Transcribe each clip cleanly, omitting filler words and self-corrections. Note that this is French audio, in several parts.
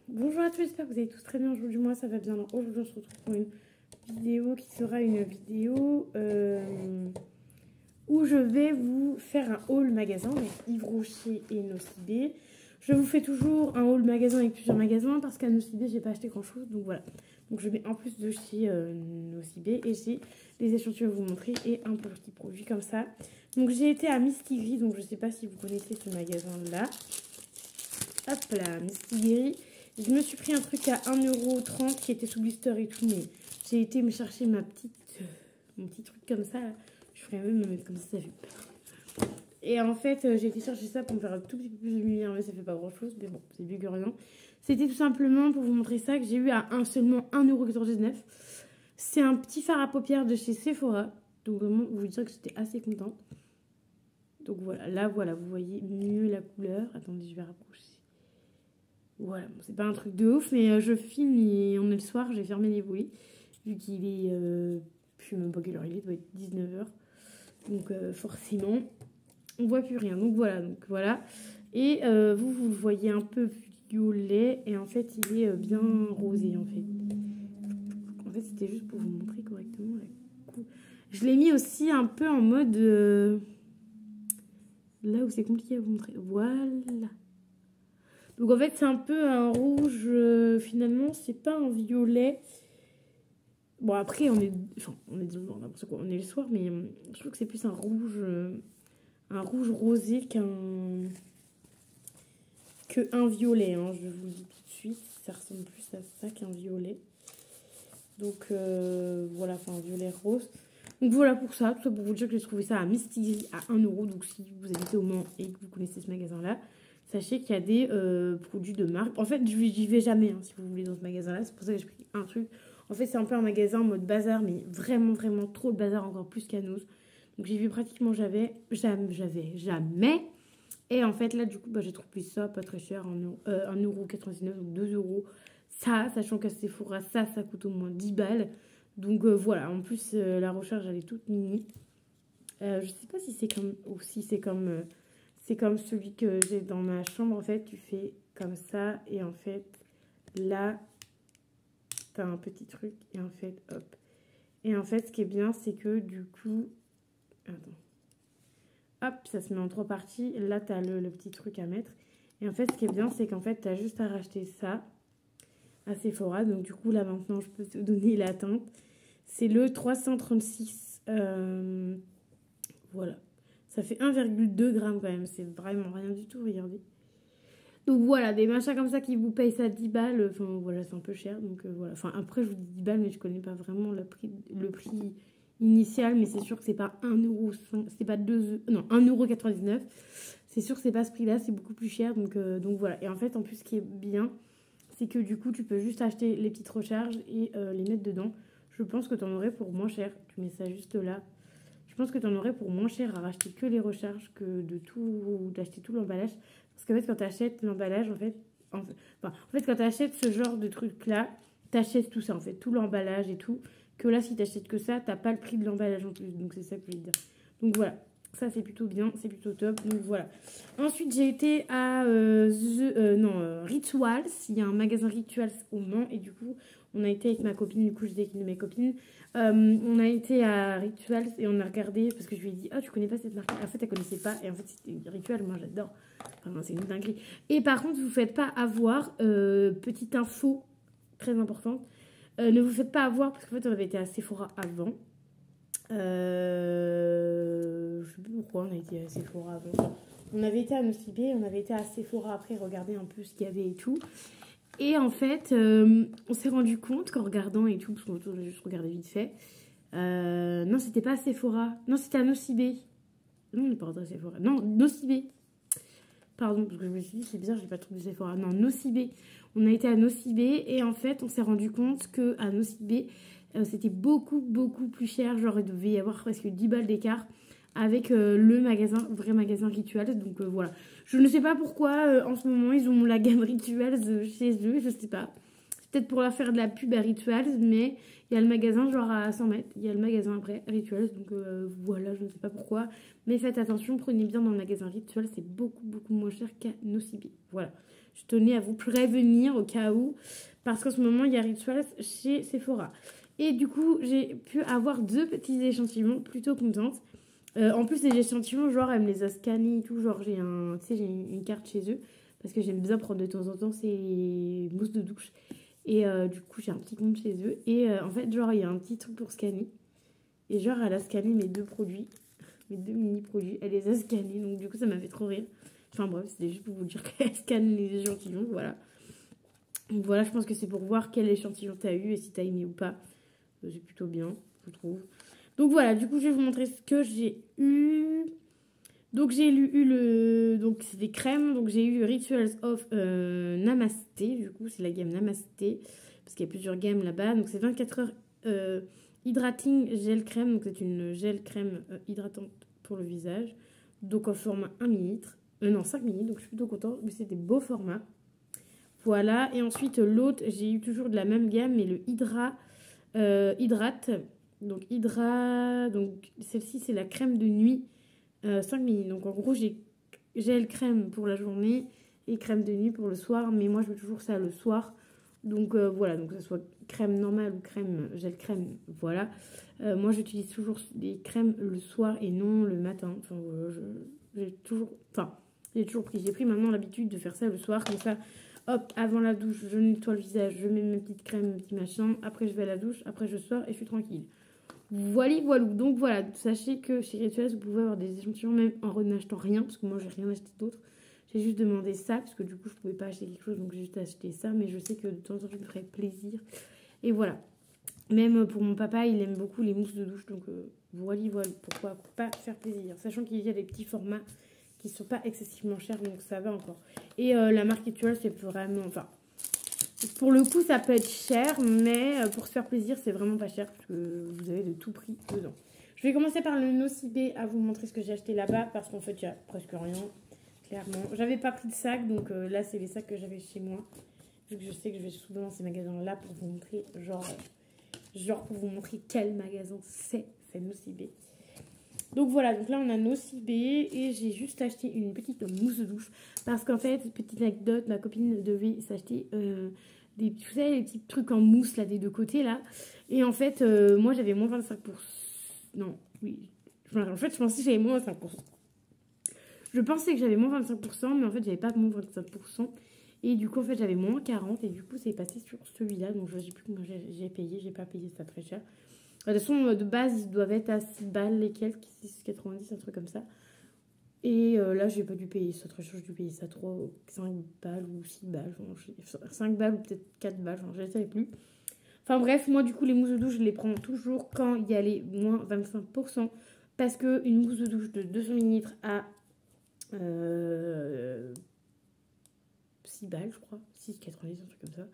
Bonjour à tous, j'espère que vous allez tous très bien. Aujourd'hui, moi ça va bien. Alors, aujourd'hui, on se retrouve pour une vidéo qui sera une vidéo où je vais vous faire un haul magasin avec Yves Rocher et Nocibé. Je vous fais toujours un haul magasin avec plusieurs magasins parce qu'à Nocibé, j'ai pas acheté grand chose. Donc voilà. Donc je mets en plus de chez Nocibé et j'ai des échantillons à vous montrer et un petit produit comme ça. Donc j'ai été à Mistigris, donc je sais pas si vous connaissez ce magasin là. Hop là, Mistigris. Je me suis pris un truc à 1,30 € qui était sous blister et tout, mais j'ai été me chercher mon petit truc comme ça. Là. Je ferais même me mettre comme ça fait peur. Et en fait, j'ai été chercher ça pour me faire un tout petit peu plus de lumière, mais ça fait pas grand chose, mais bon, c'est mieux que rien. C'était tout simplement pour vous montrer ça que j'ai eu à seulement 1,99 €. C'est un petit fard à paupières de chez Sephora, donc vraiment, vous dire que j'étais assez contente. Donc voilà, là voilà, vous voyez mieux la couleur. Attendez, je vais rapprocher. Voilà, bon, c'est pas un truc de ouf, mais je filme et on est le soir, j'ai fermé les volets, vu qu'il est, je sais même pas quelle heure il est, doit être 19 h. Donc forcément, on voit plus rien. Donc voilà. Et vous le voyez un peu violet, et en fait il est bien rosé en fait. En fait c'était juste pour vous montrer correctement la couleur. Je l'ai mis aussi un peu en mode, là où c'est compliqué à vous montrer, voilà. Donc en fait c'est un peu un rouge, finalement c'est pas un violet. Bon après on est n'importe quoi, on est le soir, mais je trouve que c'est plus un rouge rosé qu'un violet, hein, je vous le dis tout de suite, ça ressemble plus à ça qu'un violet. Donc voilà, enfin un violet rose. Donc voilà pour ça, tout ça pour vous dire que j'ai trouvé ça à Mistigris à 1 €. Donc si vous habitez au Mans et que vous connaissez ce magasin là, sachez qu'il y a des produits de marque. En fait, j'y vais jamais, hein, si vous voulez, dans ce magasin-là. C'est pour ça que j'ai pris un truc. En fait, c'est un peu un magasin en mode bazar, mais vraiment, vraiment trop de bazar, encore plus qu'à nous. Donc, j'ai vu pratiquement jamais. Et en fait, là, du coup, bah, j'ai trouvé ça pas très cher, 1,99 €, donc 2 €. Ça, sachant qu'à Sephora, ça coûte au moins 10 balles. Donc, voilà. En plus, la recharge, elle est toute mini. Je sais pas si c'est comme... Ou si c'est comme... c'est comme celui que j'ai dans ma chambre, en fait, tu fais comme ça, et en fait, là, t'as un petit truc, et en fait, hop. Et en fait, ce qui est bien, c'est que, du coup, attends, hop, ça se met en 3 parties, là, t'as le petit truc à mettre, et en fait, ce qui est bien, c'est qu'en fait, t'as juste à racheter ça à Sephora, donc du coup, là, maintenant, je peux te donner la teinte. C'est le 336, voilà. Ça fait 1,2 g quand même, c'est vraiment rien du tout, regardez. Donc voilà, des machins comme ça qui vous payent ça 10 balles, enfin voilà, c'est un peu cher. Donc voilà, enfin après je vous dis 10 balles, mais je connais pas vraiment le prix initial, mais c'est sûr que c'est pas 1,5 €, c'est pas 1,99 €. C'est sûr que c'est pas ce prix-là, c'est beaucoup plus cher, donc voilà. Et en fait, en plus, ce qui est bien, c'est que du coup, tu peux juste acheter les petites recharges et les mettre dedans. Je pense que tu en aurais pour moins cher. Tu mets ça juste là. Je pense que tu en aurais pour moins cher à racheter que les recharges que d'acheter tout l'emballage. Parce qu'en fait, quand tu achètes l'emballage, en fait, quand tu achètes ce genre de truc-là, tu achètes tout ça, en fait, tout l'emballage et tout. Que là, si tu achètes que ça, t'as pas le prix de l'emballage en plus. Donc, c'est ça que je voulais dire. Donc, voilà. Ça, c'est plutôt bien, c'est plutôt top. Donc, voilà. Ensuite, j'ai été à Rituals. Il y a un magasin Rituals au Mans. Et du coup, on a été avec ma copine. Du coup, j'étais avec une de mes copines. On a été à Rituals et on a regardé. Parce que je lui ai dit, oh, tu connais pas cette marque? En fait, elle connaissait pas. Et en fait, c'était Rituals. Moi, j'adore. Enfin, c'est une dinguerie. Et par contre, vous faites pas avoir, petite info très importante. Ne vous faites pas avoir, parce qu'en fait, on avait été à Sephora avant. Je sais plus pourquoi on a été à Sephora avant. On avait été à Nocibé, on avait été à Sephora après, regarder un peu ce qu'il y avait et tout. Et en fait, on s'est rendu compte qu'en regardant et tout, parce qu'on a juste regardé vite fait. Non, c'était pas à Sephora. Non, c'était à Nocibé. Non, on n'est pas rentré à Sephora. Non, Nocibé. Pardon, parce que je me suis dit, c'est bizarre, j'ai pas trouvé Sephora. Non, Nocibé. On a été à Nocibé et en fait, on s'est rendu compte qu'à Nocibé, c'était beaucoup, beaucoup plus cher. Genre, il devait y avoir presque 10 balles d'écart avec le magasin, vrai magasin Rituals. Donc voilà. Je ne sais pas pourquoi, en ce moment, ils ont la gamme Rituals chez eux. Je sais pas. C'est peut-être pour leur faire de la pub à Rituals, mais il y a le magasin genre à 100 mètres. Il y a le magasin après, Rituals. Donc voilà, je ne sais pas pourquoi. Mais faites attention, prenez bien dans le magasin Rituals. C'est beaucoup, beaucoup moins cher qu'à Nocibé. Voilà. Je tenais à vous prévenir au cas où, parce qu'en ce moment, il y a Rituals chez Sephora. Et du coup, j'ai pu avoir 2 petits échantillons, plutôt contente. En plus, les échantillons, genre, elle me les a scannés et tout. Genre, j'ai j'ai une carte chez eux, parce que j'aime bien prendre de temps en temps ces mousses de douche. Et du coup, j'ai un petit compte chez eux. Et en fait, genre, il y a un petit truc pour scanner. Et genre, elle a scanné mes 2 produits. Mes 2 mini-produits. Elle les a scannés. Donc, du coup, ça m'a fait trop rire. Enfin, bref, c'était juste pour vous dire qu'elle scanne les échantillons. Voilà. Donc, voilà, je pense que c'est pour voir quel échantillon t'as eu et si t'as aimé ou pas. C'est plutôt bien, je trouve. Donc, voilà. Du coup, je vais vous montrer ce que j'ai eu. Donc, j'ai eu le... Donc, c'est des crèmes. Donc, j'ai eu Rituals of Namasté. Du coup, c'est la gamme Namasté. Parce qu'il y a plusieurs gammes là-bas. Donc, c'est 24 heures Hydrating Gel Crème. Donc, c'est une gel crème hydratante pour le visage. Donc, en format 1 ml. Non, 5 ml. Donc, je suis plutôt contente. Mais c'est des beaux formats. Voilà. Et ensuite, l'autre, j'ai eu toujours de la même gamme. Mais le Hydrate. Donc, Donc, celle-ci, c'est la crème de nuit. 5 ml. Donc en gros, j'ai gel crème pour la journée et crème de nuit pour le soir. Mais moi, je veux toujours ça le soir. Donc voilà, donc que ce soit crème normale ou crème gel crème, voilà. Moi, j'utilise toujours des crèmes le soir et non le matin. Enfin, j'ai toujours pris. J'ai pris maintenant l'habitude de faire ça le soir. Comme ça, hop, avant la douche, je nettoie le visage, je mets mes petites crèmes, mes petits machins. Après, je vais à la douche. Après, je sors et je suis tranquille. Voilà. Donc voilà, sachez que chez Rituals, vous pouvez avoir des échantillons même en n'achetant rien, parce que moi, j'ai rien acheté d'autre. J'ai juste demandé ça, parce que du coup, je pouvais pas acheter quelque chose, donc j'ai juste acheté ça. Mais je sais que de temps en temps, ça me ferait plaisir. Et voilà. Même pour mon papa, il aime beaucoup les mousses de douche, donc voilà. Pourquoi pas faire plaisir. Sachant qu'il y a des petits formats qui sont pas excessivement chers, donc ça va encore. Et la marque Rituals, c'est vraiment... Enfin, pour le coup, ça peut être cher, mais pour se faire plaisir, c'est vraiment pas cher, parce que vous avez de tout prix dedans. Je vais commencer par le Nocibé à vous montrer ce que j'ai acheté là-bas, parce qu'en fait, il n'y a presque rien, clairement. J'avais pas pris de sac, donc là, c'est les sacs que j'avais chez moi. Vu que je sais que je vais souvent dans ces magasins-là pour vous montrer, genre pour vous montrer quel magasin c'est Nocibé. Donc voilà, donc là on a Nocibé et j'ai juste acheté une petite mousse de douche parce qu'en fait, petite anecdote, ma copine devait s'acheter des, vous savez, les petits trucs en mousse là des 2 côtés là, et en fait moi j'avais moins 25%, non, oui, en fait je pensais que j'avais moins 25%, je pensais que j'avais moins 25%, mais en fait j'avais pas moins 25%, et du coup en fait j'avais moins 40%, et du coup c'est passé sur celui-là, donc je sais plus combien j'ai payé, j'ai pas payé ça très cher. De toute façon, de base, ils doivent être à 6 balles les quelques, 6,90, un truc comme ça. Et là, j'ai pas dû payer ça très cher, j'ai dû payer ça 5 balles ou 6 balles. Enfin, 5 balles ou peut-être 4 balles, enfin, je ne savais plus. Enfin bref, moi du coup, les mousses de douche, je les prends toujours quand il y a les moins 25%. Parce qu'une mousse de douche de 200 ml à 6 balles, je crois. 6,90, un truc comme ça.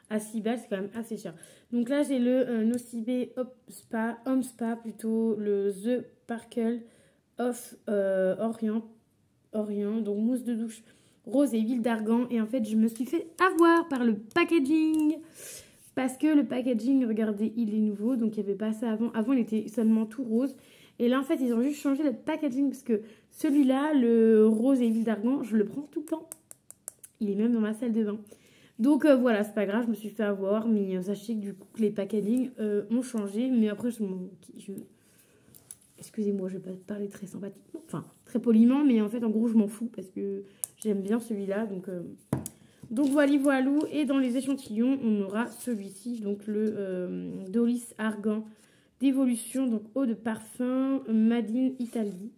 À 6 balles, c'est quand même assez cher. Donc là, j'ai le Nocibé Home Spa plutôt, le The Sparkle of Orient, donc mousse de douche rose et huile d'argan. Et en fait, je me suis fait avoir par le packaging. Parce que le packaging, regardez, il est nouveau. Donc, il n'y avait pas ça avant. Avant, il était seulement tout rose. Et là, en fait, ils ont juste changé le packaging. Parce que celui-là, le rose et huile d'argan, je le prends tout le temps. Il est même dans ma salle de bain. Donc voilà, c'est pas grave, je me suis fait avoir, mais sachez que du coup les packaging ont changé, mais après excusez-moi, je vais pas parler très sympathiquement, enfin très poliment, mais en fait en gros je m'en fous parce que j'aime bien celui-là, donc voilà, et dans les échantillons on aura celui-ci, donc le Dolis Argan d'évolution, donc eau de parfum Made in Italy.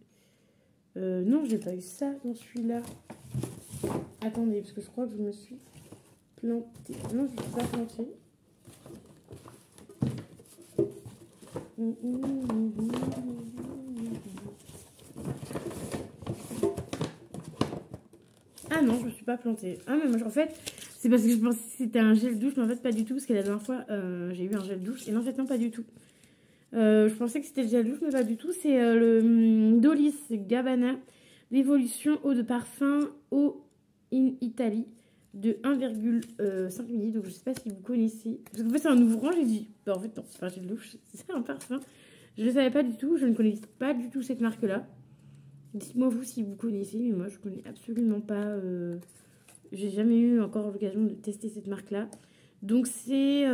Non, j'ai pas eu ça dans celui-là. Attendez, parce que je crois que je me suis plantée. Non, je ne suis pas plantée. Ah non, je me suis pas plantée. Ah mais moi, en fait, c'est parce que je pensais que c'était un gel douche, mais en fait pas du tout, parce que la dernière fois, j'ai eu un gel douche, et non, en fait non, pas du tout. Je pensais que c'était le gel douche, mais pas du tout. C'est le Dolis Gabbana d'évolution eau de parfum eau in Italy de 1,5 ml. Donc je sais pas si vous connaissez. Parce qu'en fait, c'est un ouvrant, j'ai dit. Bah, en fait, non, c'est pas un gel douche, c'est un parfum. Je ne savais pas du tout, je ne connaissais pas du tout cette marque-là. Dites-moi vous si vous connaissez, mais moi je connais absolument pas J'ai jamais eu encore l'occasion de tester cette marque-là. Donc c'est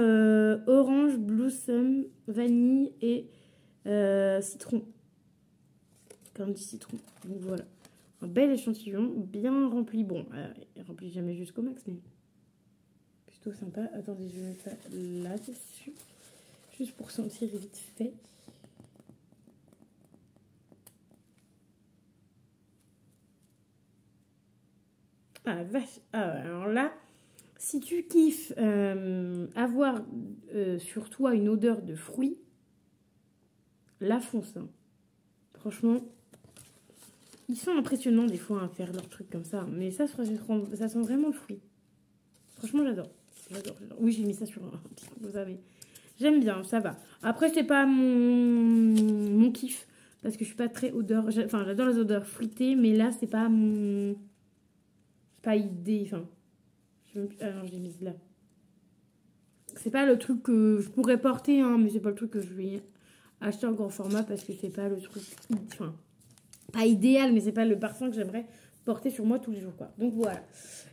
orange, blossom, vanille et citron. Candy citron. Donc voilà. Un bel échantillon, bien rempli. Bon, il remplit jamais jusqu'au max, mais plutôt sympa. Attendez, je vais mettre ça là-dessus. Juste pour sentir vite fait. Ah, vache. Ah, alors là, si tu kiffes avoir sur toi une odeur de fruits, la fonce. Hein. Franchement, ils sont impressionnants des fois à faire leurs trucs comme ça. Mais ça sent vraiment le fruit. Franchement, j'adore. J'adore. Oui, j'ai mis ça sur un petit truc, vous savez. J'aime bien, ça va. Après, c'est pas mon kiff. Parce que je suis pas très odeur. Enfin, j'adore les odeurs fruitées. Mais là, c'est pas mon... pas idée. Enfin, ah non, je l'ai mise là. C'est pas le truc que je pourrais porter, hein, mais c'est pas le truc que je vais acheter en grand format parce que c'est pas le truc. Enfin, pas idéal, mais c'est pas le parfum que j'aimerais porter sur moi tous les jours, quoi. Donc voilà.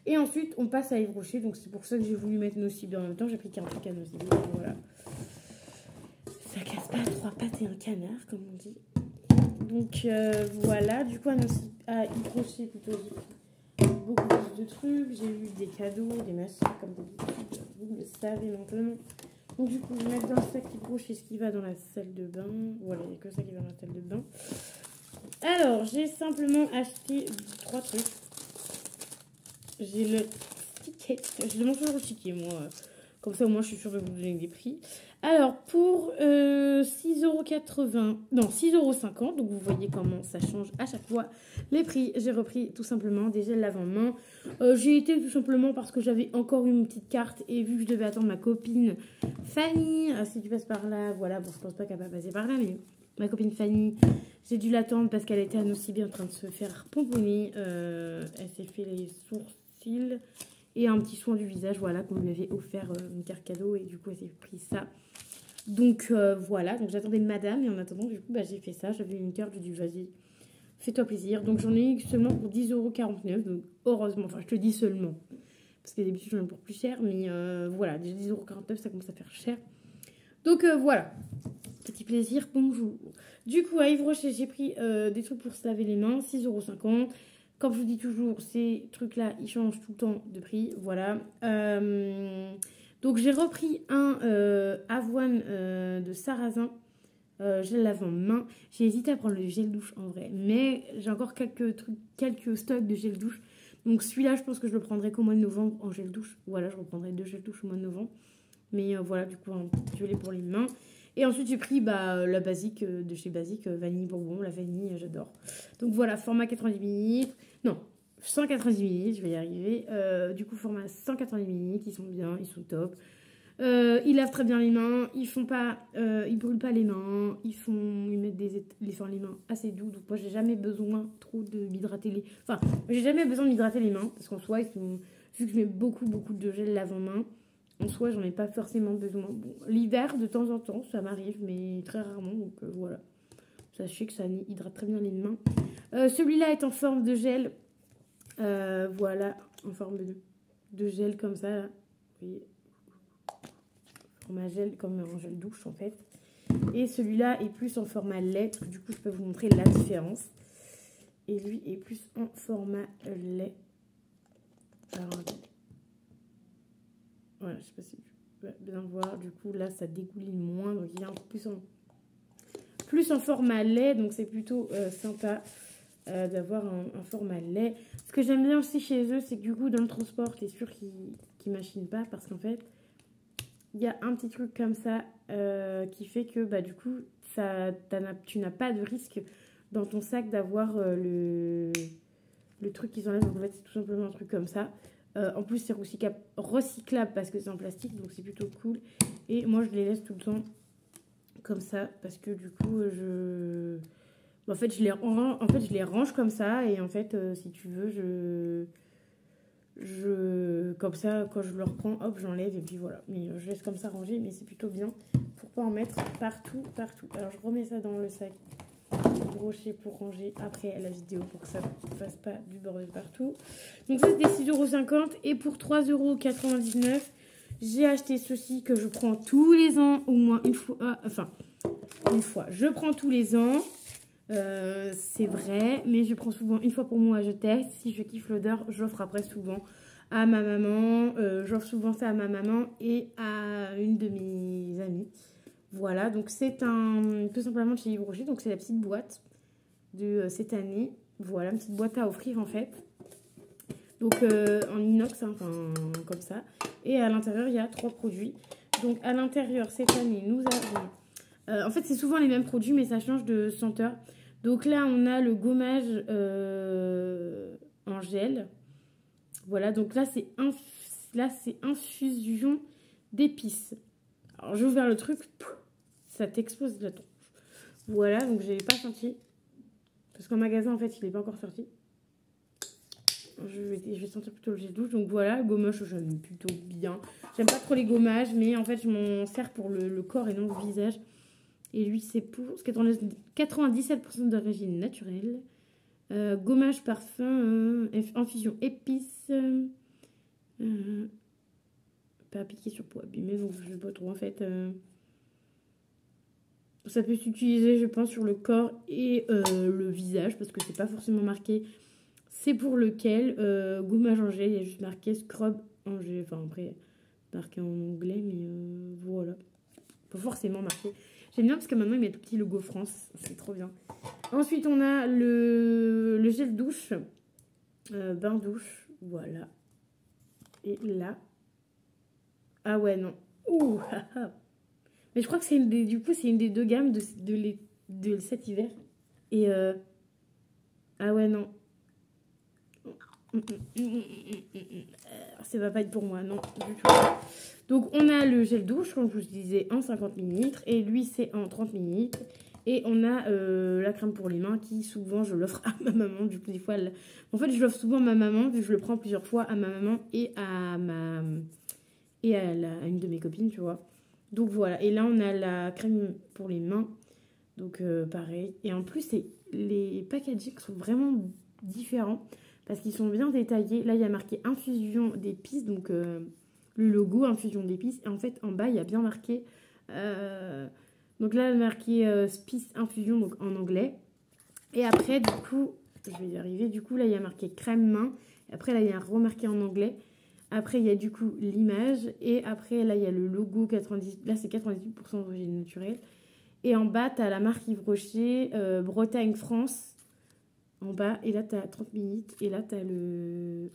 Et ensuite, on passe à Yves Rocher. Donc c'est pour ça que j'ai voulu mettre Nocibé en même temps. J'ai pris qu'un truc à Nocibé. Voilà. Ça casse pas 3 pattes et un canard, comme on dit. Donc voilà. Du coup, à Yves Rocher, plutôt, beaucoup plus de trucs, j'ai eu des cadeaux, des machins comme d'habitude, vous le savez maintenant. Donc du coup, je vais mettre dans le sac qui broche ce qui va dans la salle de bain. Voilà, il n'y a que ça qui va dans la salle de bain. Alors, j'ai simplement acheté 3 trucs. J'ai le ticket, je demande toujours le ticket moi, comme ça au moins je suis sûre de vous donner des prix. Alors pour 6,80€, non 6,50€, donc vous voyez comment ça change à chaque fois les prix. J'ai repris tout simplement des gels lave-main. J'ai été tout simplement parce que j'avais encore une petite carte et vu que je devais attendre ma copine Fanny, si tu passes par là, voilà, bon je pense pas qu'elle va passer par là, mais ma copine Fanny, j'ai dû l'attendre parce qu'elle était à Nocibé en train de se faire pomponner. Elle s'est fait les sourcils et un petit soin du visage, voilà, qu'on lui avait offert une carte cadeau et du coup elle s'est pris ça. Donc voilà, donc j'attendais madame et en attendant du coup bah, j'ai fait ça, j'avais une carte, j'ai dit vas-y, fais-toi plaisir. Donc j'en ai eu seulement pour 10,49€, donc heureusement, enfin je te dis seulement, parce que d'habitude j'en ai pour plus cher, mais voilà, déjà 10,49€, ça commence à faire cher. Donc voilà, petit plaisir, bonjour. Du coup à Yves Rocher j'ai pris des trucs pour se laver les mains, 6,50€. Comme je vous dis toujours, ces trucs-là, ils changent tout le temps de prix. Voilà. Donc, j'ai repris un avoine de sarrasin. Gel lave-main. J'ai hésité à prendre le gel douche en vrai. Mais j'ai encore quelques stocks de gel douche. Donc, celui-là, je pense que je le prendrai qu'au mois de novembre en gel douche. Voilà, je reprendrai 2 gel douche au mois de novembre. Mais voilà, du coup, un petit violet pour les mains. Et ensuite, j'ai pris la basique de chez Basique, vanille bourbon. La vanille, j'adore. Donc voilà, format 90 ml. Non, 190 ml, je vais y arriver. Du coup, format 190 ml, ils sont bien, ils sont top. Ils lavent très bien les mains, ils brûlent pas les mains, ils mettent les mains assez doux. Donc moi, j'ai jamais besoin trop de m'hydrater les... Enfin, j'ai jamais besoin de m'hydrater les mains, parce qu'en soi, vu que je mets beaucoup de gel lave-main, en soi, j'en ai pas forcément besoin. Bon, l'hiver, de temps en temps, ça m'arrive, mais très rarement. Donc voilà. Sachez que ça hydrate très bien les mains. Celui-là est en forme de gel. Voilà, en forme de gel comme ça. Là. Vous voyez. Format gel, comme un gel douche en fait. Et celui-là est plus en format lait. Du coup, je peux vous montrer la différence. Et lui est plus en format lait. Alors, voilà, je sais pas si tu peux bien voir. Du coup, là, ça dégouline moins. Donc, il est un peu plus en format lait. Donc, c'est plutôt sympa d'avoir un format lait. Ce que j'aime bien aussi chez eux, c'est que du coup, dans le transport, tu es sûr qu'ils machinent pas. Parce qu'en fait, il y a un petit truc comme ça qui fait que, bah, du coup, tu n'as pas de risque dans ton sac d'avoir le truc qu'ils enlèvent. Donc, en fait, c'est tout simplement un truc comme ça. En plus, c'est recyclable parce que c'est en plastique, donc c'est plutôt cool. Et moi, je les laisse tout le temps comme ça parce que du coup, en fait, je les range comme ça. Et en fait, si tu veux, comme ça, quand je le reprends, hop, j'enlève et puis voilà. Mais je laisse comme ça ranger, mais c'est plutôt bien pour pas en mettre partout. Alors, je remets ça dans le sac brocher pour ranger après la vidéo pour que ça ne fasse pas du bordel partout. Donc ça c'était 6,50 €. Et pour 3,99 €, j'ai acheté ceci que je prends tous les ans, au moins une fois. Enfin, une fois. Je prends tous les ans. C'est vrai, mais je prends souvent une fois pour moi, je teste. Si je kiffe l'odeur, j'offre après souvent à ma maman. J'offre souvent ça à ma maman et à une de mes amies. Voilà, donc c'est tout simplement de chez Yves Rocher. Donc c'est la petite boîte de cette année. Voilà, une petite boîte à offrir en fait. Donc en inox, hein, enfin comme ça. Et à l'intérieur, il y a 3 produits. Donc à l'intérieur, cette année, nous avons... en fait, c'est souvent les mêmes produits, mais ça change de senteur. Donc là, on a le gommage en gel. Voilà, donc là, c'est infusion d'épices. Alors, j'ai ouvert le truc, ça t'explose la tronche. Voilà, donc je l'ai pas senti. Parce qu'en magasin, en fait, il n'est pas encore sorti. Je vais sentir plutôt le gel douche. Donc voilà, le gommage, j'aime plutôt bien. J'aime pas trop les gommages, mais en fait, je m'en sers pour le corps et non le visage. Et lui, c'est pour 97% d'origine naturelle. Gommage, parfum, infusion épices. Pas appliqué sur peau abîmée, donc je ne sais pas trop en fait. Ça peut s'utiliser, je pense, sur le corps et le visage, parce que c'est pas forcément marqué. C'est pour lequel. Gommage en gel, il y a juste marqué scrub en gel. Enfin, après, marqué en anglais, mais voilà. Pas forcément marqué. J'aime bien parce que maintenant, il met tout petit logo France. C'est trop bien. Ensuite, on a le gel douche. Bain douche. Voilà. Et là. Ah ouais, non. Ouh, mais je crois que c'est du coup, c'est une des deux gammes de cet hiver. Et ah ouais, non. Ça va pas être pour moi, non, du tout. Donc, on a le gel douche, comme je vous disais, en 50 ml. Et lui, c'est en 30 ml. Et on a la crème pour les mains qui, souvent, je l'offre à ma maman. Du coup, des fois, en fait, je l'offre souvent à ma maman, vu que je le prends plusieurs fois à ma maman et à une de mes copines, tu vois. Donc, voilà. Et là, on a la crème pour les mains. Donc, pareil. Et en plus, les packagings sont vraiment différents parce qu'ils sont bien détaillés. Là, il y a marqué infusion d'épices. Donc, le logo infusion d'épices. Et en fait, en bas, il y a bien marqué... donc là, il y a marqué Spice Infusion, donc en anglais. Et après, du coup, je vais y arriver. Du coup, là, il y a marqué crème main. Après, là, il y a remarqué en anglais. Après, il y a du coup l'image. Et après, là, il y a le logo 90. Là, c'est 98% d'origine naturelle. Et en bas, tu as la marque Yves Rocher, Bretagne, France. En bas. Et là, tu as 30 minutes. Et là, tu as le...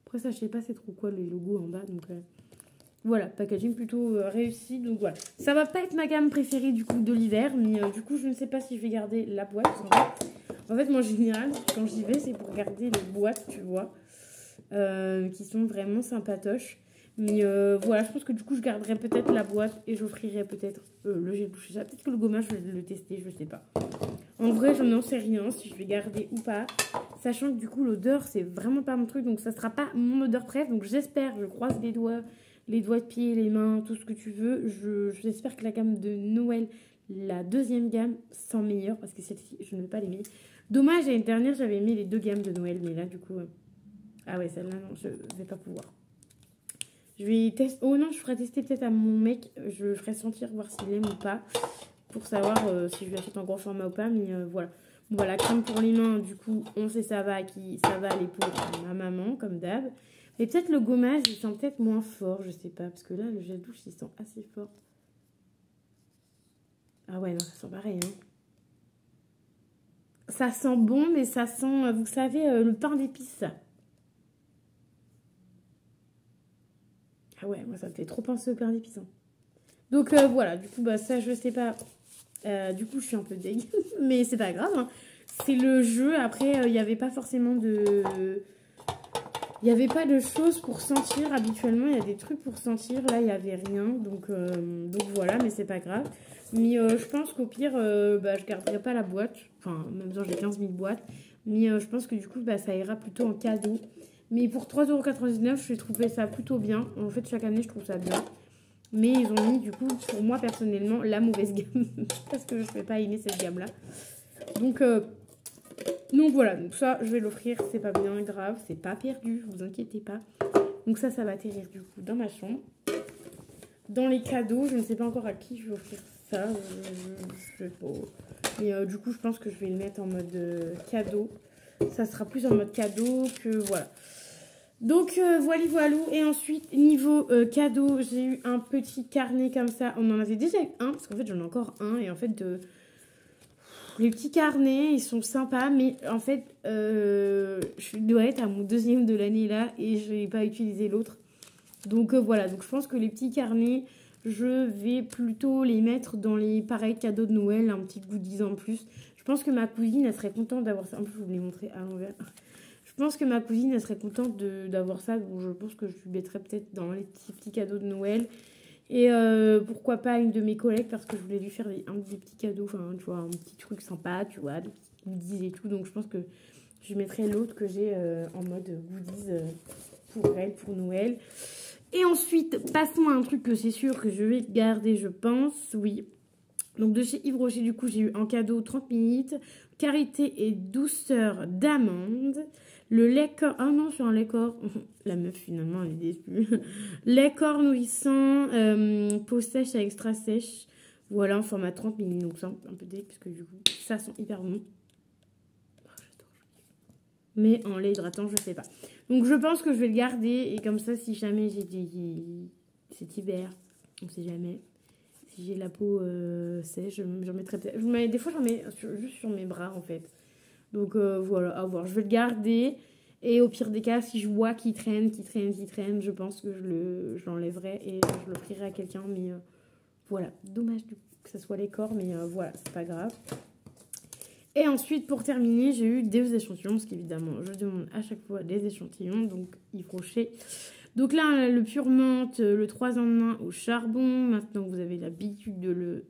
Après, ça, je sais pas c'est trop quoi, le logo en bas. Donc, voilà, packaging plutôt réussi. Donc, voilà. Ça va pas être ma gamme préférée, du coup, de l'hiver. Mais du coup, je ne sais pas si je vais garder la boîte. En fait, moi, en général, quand j'y vais, c'est pour garder les boîtes, tu vois. Qui sont vraiment sympatoches. Mais voilà, je pense que du coup, je garderai peut-être la boîte et j'offrirai peut-être le gel douche. Peut-être que le gommage, je vais le tester, je sais pas. En vrai, je n'en sais rien si je vais garder ou pas. Sachant que du coup, l'odeur, c'est vraiment pas mon truc. Donc, ça sera pas mon odeur préf. Donc, j'espère, je croise les doigts de pied, les mains, tout ce que tu veux. J'espère que la gamme de Noël, la deuxième gamme, sent meilleure. Parce que celle-ci, je ne vais pas l'aimer. Dommage, l'année dernière, j'avais aimé les deux gammes de Noël. Mais là, du coup... Ah ouais, celle-là, non, je vais pas pouvoir. Je vais tester... Oh non, je ferai tester peut-être à mon mec. Je ferai sentir, voir s'il aime ou pas. Pour savoir si je lui achète en gros format ou pas. Mais voilà. Bon, voilà, crème pour les mains, du coup, on sait ça va à qui. Ça va à l'épaule à ma maman, comme d'hab. Mais peut-être le gommage, il sent peut-être moins fort, je sais pas. Parce que là, le gel douche, il sent assez fort. Ah ouais, non, ça sent pareil, hein. Ça sent bon, mais ça sent, vous savez, le pain d'épices. Ah ouais, moi ça me fait trop penser au pain d'épices. Hein. Donc voilà, du coup, bah ça, je sais pas. Du coup, je suis un peu dégue. Mais c'est pas grave. Hein. C'est le jeu. Après, il n'y avait pas forcément de... Il n'y avait pas de choses pour sentir. Habituellement, il y a des trucs pour sentir. Là, il n'y avait rien. Donc voilà, mais c'est pas grave. Mais je pense qu'au pire, bah, je garderai pas la boîte. Enfin, même si j'ai 15 000 boîtes. Mais je pense que du coup, bah, ça ira plutôt en cadeau. Mais pour 3,99 €, je trouvais ça plutôt bien. En fait, chaque année, je trouve ça bien. Mais ils ont mis, du coup, pour moi, personnellement, la mauvaise gamme. Parce que je ne vais pas aimer cette gamme-là. Donc voilà. Donc ça, je vais l'offrir. C'est pas bien grave. C'est pas perdu. Vous inquiétez pas. Donc ça va atterrir, du coup, dans ma chambre. Dans les cadeaux, je ne sais pas encore à qui je vais offrir ça. Je sais pas. Mais du coup, je pense que je vais le mettre en mode cadeau. Ça sera plus en mode cadeau que voilà. Donc voilà. Et ensuite, niveau cadeau, j'ai eu un petit carnet comme ça. On en avait déjà eu un, parce qu'en fait, j'en ai encore un. Et en fait, les petits carnets, ils sont sympas. Mais en fait, je dois être à mon 2e de l'année là. Et je n'ai pas utilisé l'autre. Donc voilà. Donc je pense que les petits carnets, je vais plutôt les mettre dans les pareils cadeaux de Noël. Un petit goodies en plus. Je pense que ma cousine, elle serait contente d'avoir ça. En plus, je vous l'ai montré à l'envers. Je pense que ma cousine, elle serait contente d'avoir ça. Donc, je pense que je lui mettrais peut-être dans les petits cadeaux de Noël. Et pourquoi pas une de mes collègues, parce que je voulais lui faire des petits cadeaux. Enfin, tu vois, un petit truc sympa, tu vois, des petits goodies et tout. Donc, je pense que je mettrai l'autre que j'ai en mode goodies pour elle, pour Noël. Et ensuite, passons à un truc que c'est sûr que je vais garder, je pense. Oui. Donc, de chez Yves Rocher, du coup, j'ai eu en cadeau 30 minutes. Karité et douceur d'amande. Le lait corps... Ah non, sur un lait corps. La meuf, finalement, elle est déçue. Lait corps nourrissant. Peau sèche à extra sèche. Voilà, en format 30 ml. Donc, ça, un peu dégueu, parce que du coup, ça sent hyper bon. Mais en lait hydratant, je sais pas. Donc, je pense que je vais le garder. Et comme ça, si jamais j'ai des... cet hiver, on sait jamais. Si j'ai la peau sèche, j'en mettrai peut-être... Des fois, j'en mets juste sur mes bras, en fait. Donc voilà, à voir. Je vais le garder. Et au pire des cas, si je vois qu'il traîne, je pense que je l'enlèverai et je l'offrirai à quelqu'un. Mais voilà, dommage que ça soit les corps, mais voilà, c'est pas grave. Et ensuite, pour terminer, j'ai eu des échantillons, parce qu'évidemment, je demande à chaque fois des échantillons. Donc, Yves Rocher. Donc là, le pure menthe, le 3 en 1 au charbon. Maintenant, vous avez l'habitude de le...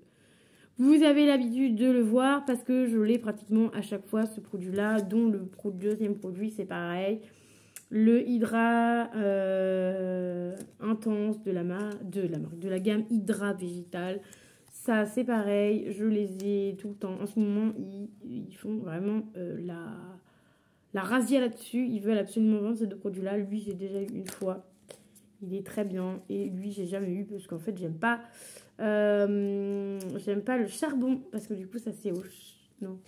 Vous avez l'habitude de le voir parce que je l'ai pratiquement à chaque fois, ce produit-là, dont le deuxième produit, c'est pareil. Le Hydra intense de la gamme Hydra végétale. Ça, c'est pareil, je les ai tout le temps. En ce moment, ils font vraiment la razzia là-dessus. Ils veulent absolument vendre ces deux produits-là. Lui, j'ai déjà eu une fois. Il est très bien. Et lui, j'ai jamais eu parce qu'en fait, j'aime pas le charbon. Parce que du coup, ça c'est au... Non.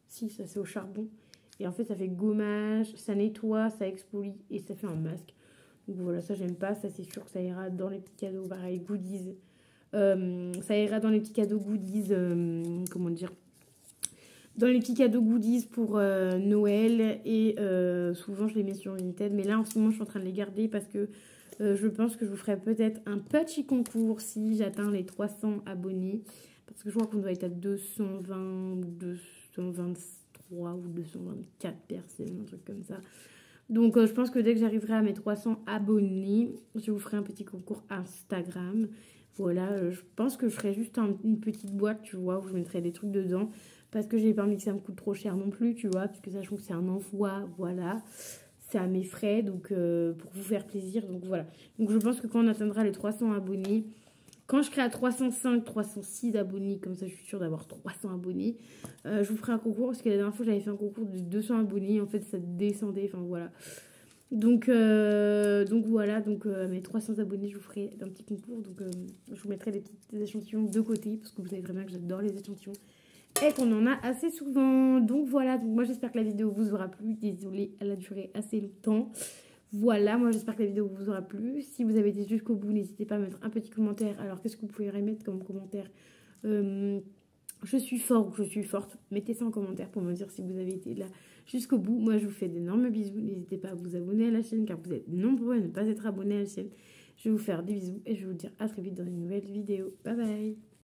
Si, ça c'est au charbon. Et en fait, ça fait gommage, ça nettoie, ça exfolie et ça fait un masque. Donc voilà, ça j'aime pas. Ça, c'est sûr que ça ira dans les petits cadeaux, pareil, goodies. Ça ira dans les petits cadeaux goodies, comment dire, dans les petits cadeaux goodies pour Noël. Et souvent, je les mets sur Vinted. Mais là, en ce moment, je suis en train de les garder parce que je pense que je vous ferai peut-être un petit concours si j'atteins les 300 abonnés. Parce que je crois qu'on doit être à 220 ou 223 ou 224 personnes, un truc comme ça. Donc, je pense que dès que j'arriverai à mes 300 abonnés, je vous ferai un petit concours Instagram. Voilà, je pense que je ferai juste une petite boîte, tu vois, où je mettrai des trucs dedans. Parce que j'ai pas envie que ça me coûte trop cher non plus, tu vois. Parce que sachant que c'est un envoi, voilà. C'est à mes frais, donc pour vous faire plaisir. Donc voilà. Donc je pense que quand on atteindra les 300 abonnés, quand je serai à 305, 306 abonnés, comme ça je suis sûre d'avoir 300 abonnés, je vous ferai un concours. Parce que la dernière fois j'avais fait un concours de 200 abonnés, en fait ça descendait, enfin voilà. Donc voilà, donc à mes 300 abonnés je vous ferai un petit concours. Donc je vous mettrai des petits échantillons de côté, parce que vous savez très bien que j'adore les échantillons. Et qu'on en a assez souvent. Donc voilà, donc moi j'espère que la vidéo vous aura plu. Désolée, elle a duré assez longtemps. Voilà, moi j'espère que la vidéo vous aura plu. Si vous avez été jusqu'au bout, n'hésitez pas à mettre un petit commentaire. Alors qu'est-ce que vous pouvez mettre comme commentaire? Je suis fort ou je suis forte. Mettez ça en commentaire pour me dire si vous avez été là jusqu'au bout. Moi je vous fais d'énormes bisous. N'hésitez pas à vous abonner à la chaîne car vous êtes nombreux à ne pas être abonnés à la chaîne. Je vais vous faire des bisous et je vais vous dire à très vite dans une nouvelle vidéo. Bye bye.